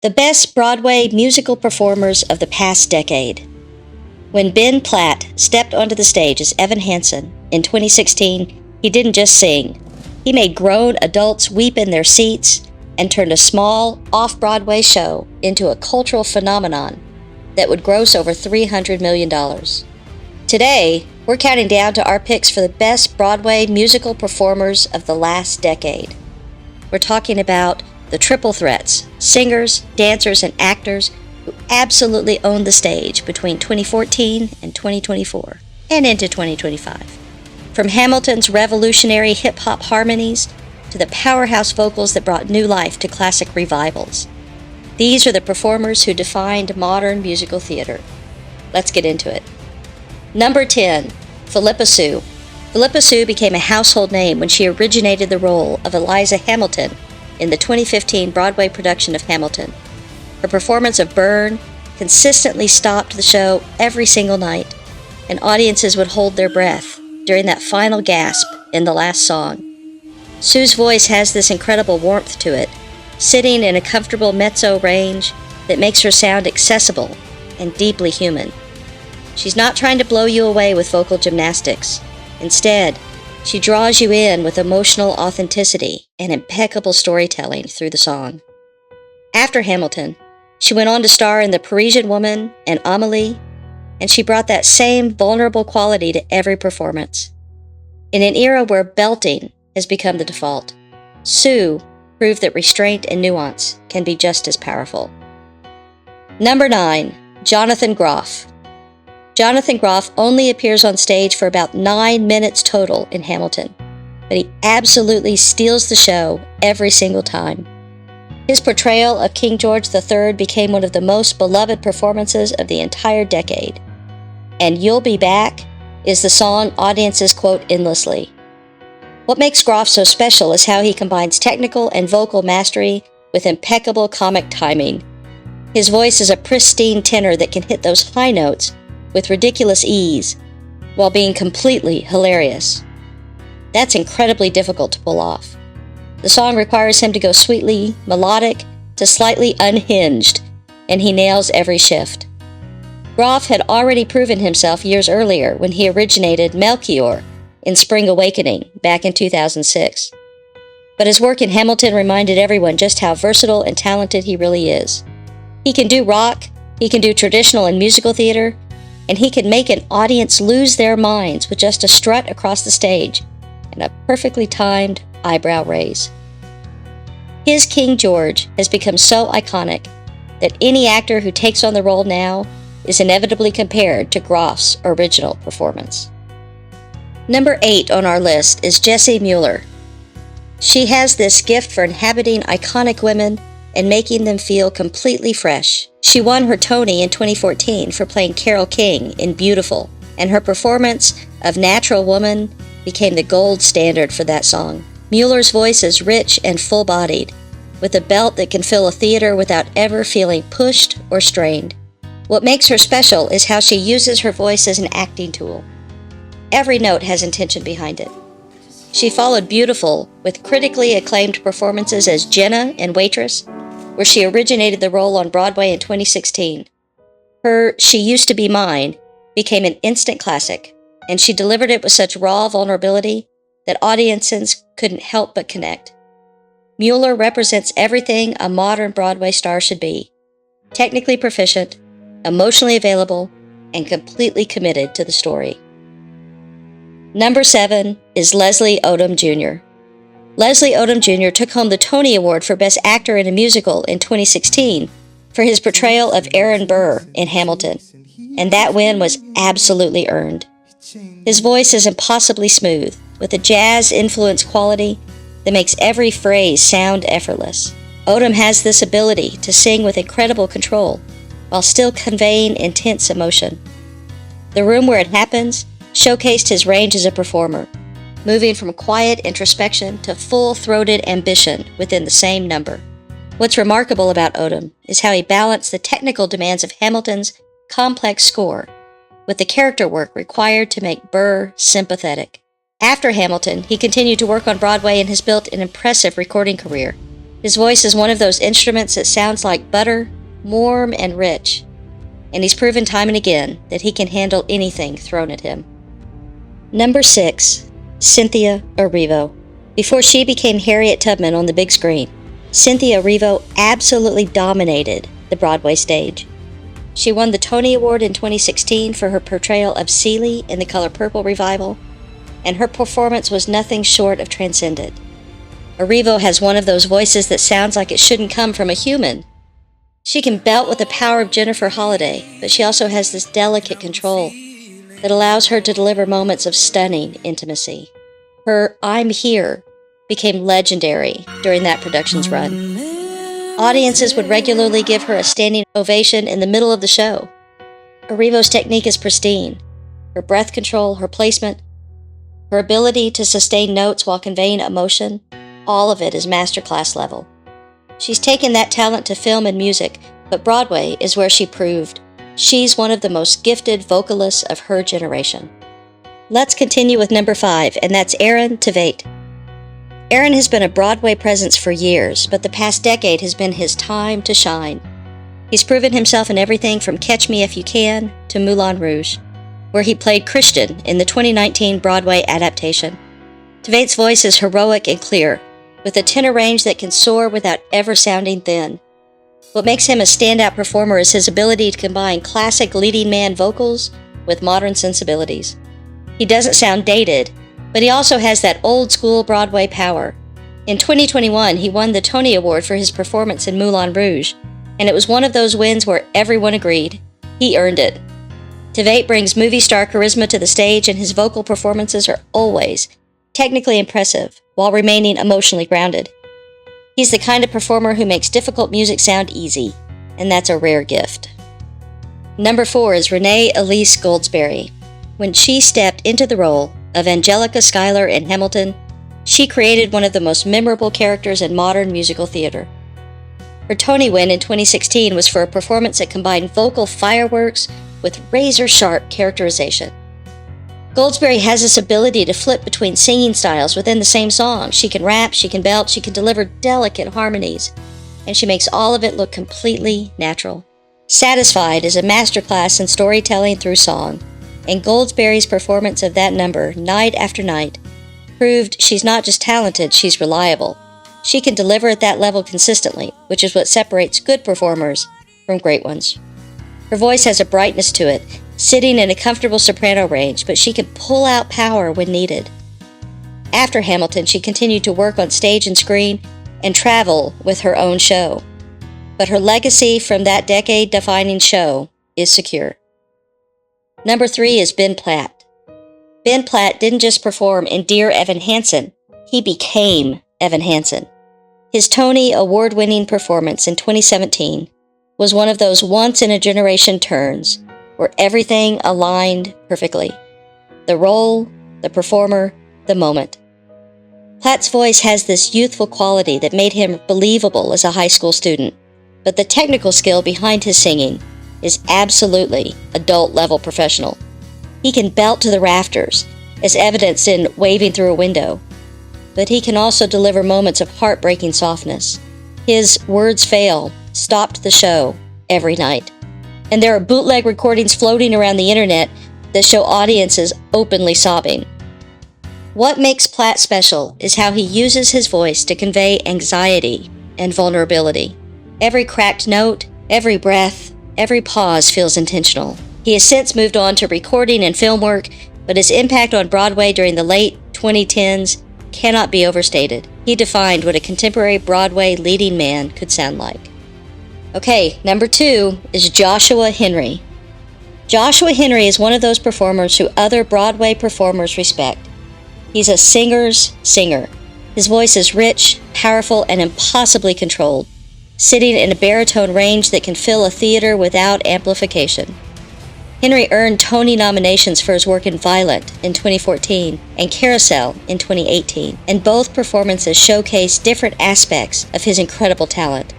The best Broadway musical performers of the past decade. When Ben Platt stepped onto the stage as Evan Hansen in 2016, he didn't just sing. He made grown adults weep in their seats and turned a small, off-Broadway show into a cultural phenomenon that would gross over $300 million. Today, we're counting down to our picks for the best Broadway musical performers of the last decade. We're talking about the triple threats, singers, dancers, and actors who absolutely owned the stage between 2014 and 2024, and into 2025. From Hamilton's revolutionary hip-hop harmonies to the powerhouse vocals that brought new life to classic revivals. These are the performers who defined modern musical theater. Let's get into it. Number 10, Philippa Soo. Philippa Soo became a household name when she originated the role of Eliza Hamilton in the 2015 Broadway production of Hamilton. Her performance of Burn consistently stopped the show every single night, and audiences would hold their breath during that final gasp in the last song. Soo's voice has this incredible warmth to it, sitting in a comfortable mezzo range that makes her sound accessible and deeply human. She's not trying to blow you away with vocal gymnastics. Instead, she draws you in with emotional authenticity and impeccable storytelling through the song. After Hamilton, she went on to star in The Parisian Woman and Amélie, and she brought that same vulnerable quality to every performance. In an era where belting has become the default, Soo proved that restraint and nuance can be just as powerful. Number 9, Jonathan Groff. Jonathan Groff only appears on stage for about 9 minutes total in Hamilton, but he absolutely steals the show every single time. His portrayal of King George III became one of the most beloved performances of the entire decade, and You'll Be Back is the song audiences quote endlessly. What makes Groff so special is how he combines technical and vocal mastery with impeccable comic timing. His voice is a pristine tenor that can hit those high notes with ridiculous ease, while being completely hilarious. That's incredibly difficult to pull off. The song requires him to go sweetly melodic to slightly unhinged, and he nails every shift. Groff had already proven himself years earlier when he originated Melchior in Spring Awakening back in 2006. But his work in Hamilton reminded everyone just how versatile and talented he really is. He can do rock, he can do traditional and musical theater, and he can make an audience lose their minds with just a strut across the stage and a perfectly timed eyebrow raise. His King George has become so iconic that any actor who takes on the role now is inevitably compared to Groff's original performance. Number 8 on our list is Jessie Mueller. She has this gift for inhabiting iconic women and making them feel completely fresh. She won her Tony in 2014 for playing Carole King in Beautiful, and her performance of Natural Woman became the gold standard for that song. Mueller's voice is rich and full-bodied, with a belt that can fill a theater without ever feeling pushed or strained. What makes her special is how she uses her voice as an acting tool. Every note has intention behind it. She followed Beautiful with critically acclaimed performances as Jenna in Waitress, where she originated the role on Broadway in 2016. Her She Used to Be Mine became an instant classic, and she delivered it with such raw vulnerability that audiences couldn't help but connect. Mueller represents everything a modern Broadway star should be: technically proficient, emotionally available, and completely committed to the story. Number 7 is Leslie Odom Jr. Leslie Odom Jr. took home the Tony Award for Best Actor in a Musical in 2016 for his portrayal of Aaron Burr in Hamilton, and that win was absolutely earned. His voice is impossibly smooth, with a jazz-influenced quality that makes every phrase sound effortless. Odom has this ability to sing with incredible control while still conveying intense emotion. The Room Where It Happens showcased his range as a performer, moving from quiet introspection to full-throated ambition within the same number. What's remarkable about Odom is how he balanced the technical demands of Hamilton's complex score with the character work required to make Burr sympathetic. After Hamilton, he continued to work on Broadway and has built an impressive recording career. His voice is one of those instruments that sounds like butter, warm and rich, and he's proven time and again that he can handle anything thrown at him. Number 6, Cynthia Erivo. Before she became Harriet Tubman on the big screen, Cynthia Erivo absolutely dominated the Broadway stage. She won the Tony Award in 2016 for her portrayal of Celie in the Color Purple revival, and her performance was nothing short of transcendent. Erivo has one of those voices that sounds like it shouldn't come from a human. She can belt with the power of Jennifer Holliday, but she also has this delicate control that allows her to deliver moments of stunning intimacy. Her "I'm Here" became legendary during that production's run. Audiences would regularly give her a standing ovation in the middle of the show. Erivo's technique is pristine. Her breath control, her placement, her ability to sustain notes while conveying emotion, all of it is masterclass level. She's taken that talent to film and music, but Broadway is where she proved she's one of the most gifted vocalists of her generation. Let's continue with number 5, and that's Aaron Tveit. Aaron has been a Broadway presence for years, but the past decade has been his time to shine. He's proven himself in everything from Catch Me If You Can to Moulin Rouge, where he played Christian in the 2019 Broadway adaptation. Tveit's voice is heroic and clear, with a tenor range that can soar without ever sounding thin. What makes him a standout performer is his ability to combine classic leading man vocals with modern sensibilities. He doesn't sound dated, but he also has that old-school Broadway power. In 2021, he won the Tony Award for his performance in Moulin Rouge, and it was one of those wins where everyone agreed he earned it. Tveit brings movie star charisma to the stage, and his vocal performances are always technically impressive while remaining emotionally grounded. He's the kind of performer who makes difficult music sound easy, and that's a rare gift. Number 4 is Renée Elise Goldsberry. When she stepped into the role of Angelica Schuyler in Hamilton, she created one of the most memorable characters in modern musical theater. Her Tony win in 2016 was for a performance that combined vocal fireworks with razor-sharp characterization. Goldsberry has this ability to flip between singing styles within the same song. She can rap, she can belt, she can deliver delicate harmonies, and she makes all of it look completely natural. Satisfied is a masterclass in storytelling through song, and Goldsberry's performance of that number, night after night, proved she's not just talented, she's reliable. She can deliver at that level consistently, which is what separates good performers from great ones. Her voice has a brightness to it, sitting in a comfortable soprano range, but she can pull out power when needed. After Hamilton, she continued to work on stage and screen and travel with her own show. But her legacy from that decade-defining show is secure. Number 3 is Ben Platt. Ben Platt didn't just perform in Dear Evan Hansen, he became Evan Hansen. His Tony Award-winning performance in 2017 was one of those once-in-a-generation turns where everything aligned perfectly. The role, the performer, the moment. Platt's voice has this youthful quality that made him believable as a high school student, but the technical skill behind his singing is absolutely adult-level professional. He can belt to the rafters, as evidenced in Waving Through a Window, but he can also deliver moments of heartbreaking softness. His Words Fail stopped the show every night. And there are bootleg recordings floating around the internet that show audiences openly sobbing. What makes Platt special is how he uses his voice to convey anxiety and vulnerability. Every cracked note, every breath, every pause feels intentional. He has since moved on to recording and film work, but his impact on Broadway during the late 2010s cannot be overstated. He defined what a contemporary Broadway leading man could sound like. Okay, number 2 is Joshua Henry. Joshua Henry is one of those performers who other Broadway performers respect. He's a singer's singer. His voice is rich, powerful, and impossibly controlled, sitting in a baritone range that can fill a theater without amplification. Henry earned Tony nominations for his work in Violent in 2014 and Carousel in 2018, and both performances showcase different aspects of his incredible talent.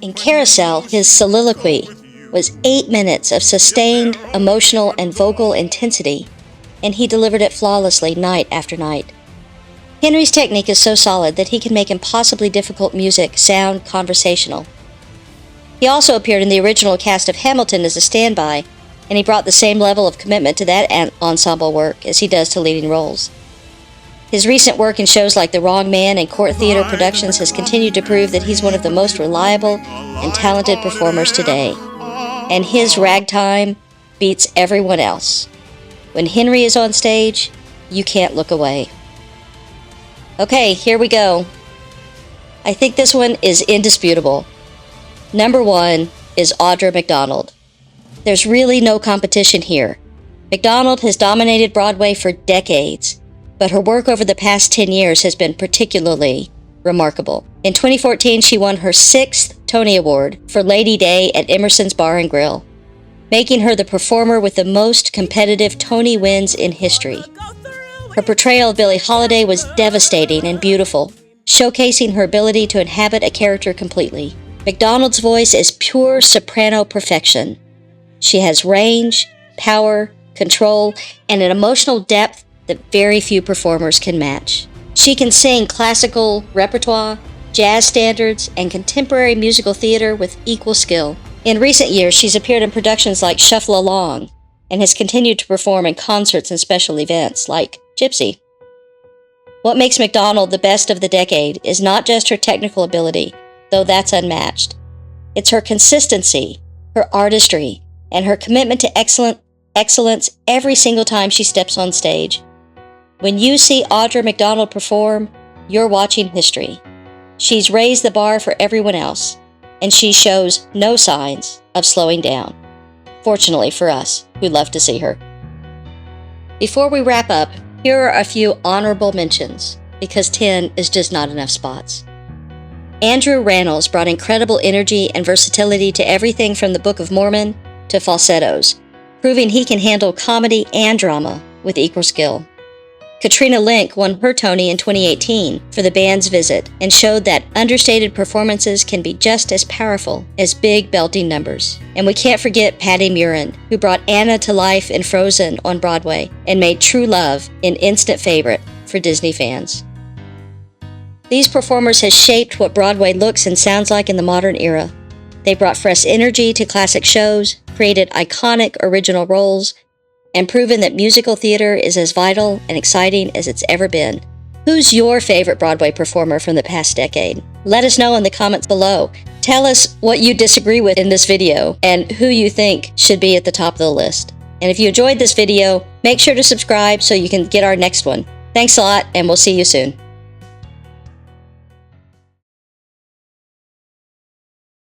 In Carousel, his soliloquy was 8 minutes of sustained emotional and vocal intensity, and he delivered it flawlessly night after night. Henry's technique is so solid that he can make impossibly difficult music sound conversational. He also appeared in the original cast of Hamilton as a standby, and he brought the same level of commitment to that ensemble work as he does to leading roles. His recent work in shows like The Wrong Man and Court Theater Productions has continued to prove that he's one of the most reliable and talented performers today, and his ragtime beats everyone else. When Henry is on stage, you can't look away. Okay, here we go. I think this one is indisputable. Number 1 is Audra McDonald. There's really no competition here. McDonald has dominated Broadway for decades, but her work over the past 10 years has been particularly remarkable. In 2014, she won her 6th Tony Award for Lady Day at Emerson's Bar and Grill, making her the performer with the most competitive Tony wins in history. Her portrayal of Billie Holiday was devastating and beautiful, showcasing her ability to inhabit a character completely. McDonald's voice is pure soprano perfection. She has range, power, control, and an emotional depth that very few performers can match. She can sing classical repertoire, jazz standards, and contemporary musical theater with equal skill. In recent years, she's appeared in productions like Shuffle Along and has continued to perform in concerts and special events like Gypsy. What makes McDonald the best of the decade is not just her technical ability, though that's unmatched. It's her consistency, her artistry, and her commitment to excellence every single time she steps on stage. When you see Audra McDonald perform, you're watching history. She's raised the bar for everyone else, and she shows no signs of slowing down. Fortunately for us, who love to see her. Before we wrap up, here are a few honorable mentions, because 10 is just not enough spots. Andrew Rannells brought incredible energy and versatility to everything from the Book of Mormon to falsettos, proving he can handle comedy and drama with equal skill. Katrina Lenk won her Tony in 2018 for The Band's Visit and showed that understated performances can be just as powerful as big belting numbers. And we can't forget Patty Murin, who brought Anna to life in Frozen on Broadway and made True Love an instant favorite for Disney fans. These performers have shaped what Broadway looks and sounds like in the modern era. They brought fresh energy to classic shows, created iconic original roles, and proven that musical theater is as vital and exciting as it's ever been. Who's your favorite Broadway performer from the past decade? Let us know in the comments below. Tell us what you disagree with in this video and who you think should be at the top of the list. And if you enjoyed this video, make sure to subscribe so you can get our next one. Thanks a lot, and we'll see you soon.